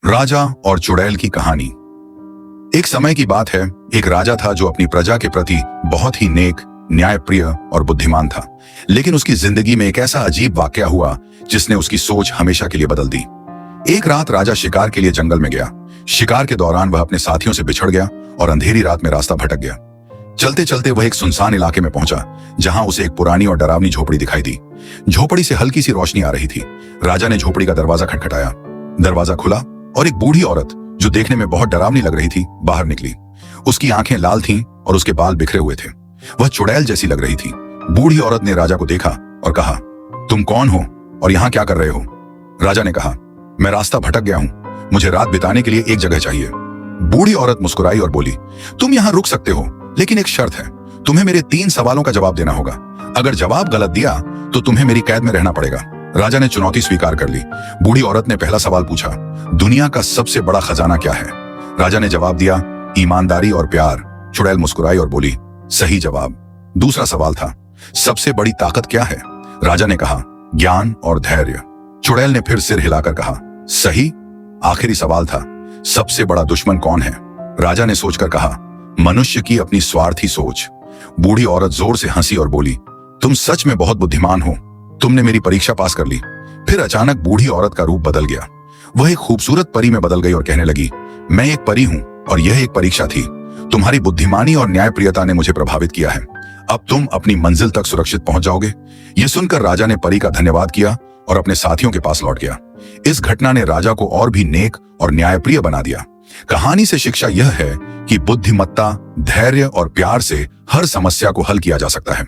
राजा और चुड़ैल की कहानी। एक समय की बात है, एक राजा था जो अपनी प्रजा के प्रति बहुत ही नेक, न्यायप्रिय और बुद्धिमान था। लेकिन उसकी जिंदगी में एक ऐसा अजीब वाकया हुआ जिसने उसकी सोच हमेशा के लिए बदल दी। एक रात राजा शिकार के लिए जंगल में गया। शिकार के दौरान वह अपने साथियों से बिछड़ गया और अंधेरी रात में रास्ता भटक गया। चलते चलते वह एक सुनसान इलाके में पहुंचा, जहां उसे एक पुरानी और डरावनी झोपड़ी दिखाई दी। झोपड़ी से हल्की सी रोशनी आ रही थी। राजा ने झोपड़ी का दरवाजा खटखटाया। दरवाजा खुला और एक बूढ़ी औरत, जो देखने में बहुत डरावनी लग रही थी, बाहर निकली। उसकी आंखें लाल थीं और उसके बाल बिखरे हुए थे। वह चुड़ैल जैसी लग रही थी। बूढ़ी औरत ने राजा को देखा और कहा, तुम कौन हो और यहाँ क्या कर रहे हो? राजा ने कहा, मैं रास्ता भटक गया हूँ, मुझे रात बिताने के लिए एक जगह चाहिए। बूढ़ी औरत मुस्कुराई और बोली, तुम यहाँ रुक सकते हो, लेकिन एक शर्त है, तुम्हें मेरे 3 सवालों का जवाब देना होगा। अगर जवाब गलत दिया तो तुम्हें मेरी कैद में रहना पड़ेगा। राजा ने चुनौती स्वीकार कर ली। बूढ़ी औरत ने पहला सवाल पूछा, दुनिया का सबसे बड़ा खजाना क्या है? राजा ने जवाब दिया, ईमानदारी और प्यार। चुड़ैल मुस्कुराई और बोली, सही जवाब। दूसरा सवाल था, सबसे बड़ी ताकत क्या है? राजा ने कहा, ज्ञान और धैर्य। चुड़ैल ने फिर सिर हिलाकर कहा, सही। आखिरी सवाल था, सबसे बड़ा दुश्मन कौन है? राजा ने सोचकर कहा, मनुष्य की अपनी स्वार्थी सोच। बूढ़ी औरत जोर से हंसी और बोली, तुम सच में बहुत बुद्धिमान हो, तुमने मेरी परीक्षा पास कर ली। फिर अचानक बूढ़ी औरत का रूप बदल गया। वह एक खूबसूरत परी में बदल गई और कहने लगी, मैं एक परी हूं और यह एक परीक्षा थी। तुम्हारी बुद्धिमानी और न्यायप्रियता ने मुझे प्रभावित किया है। अब तुम अपनी मंजिल तक सुरक्षित पहुंच जाओगे। यह सुनकर राजा ने परी का धन्यवाद किया और अपने साथियों के पास लौट गया। इस घटना ने राजा को और भी नेक और न्यायप्रिय बना दिया। कहानी से शिक्षा यह है कि बुद्धिमत्ता, धैर्य और प्यार से हर समस्या को हल किया जा सकता है।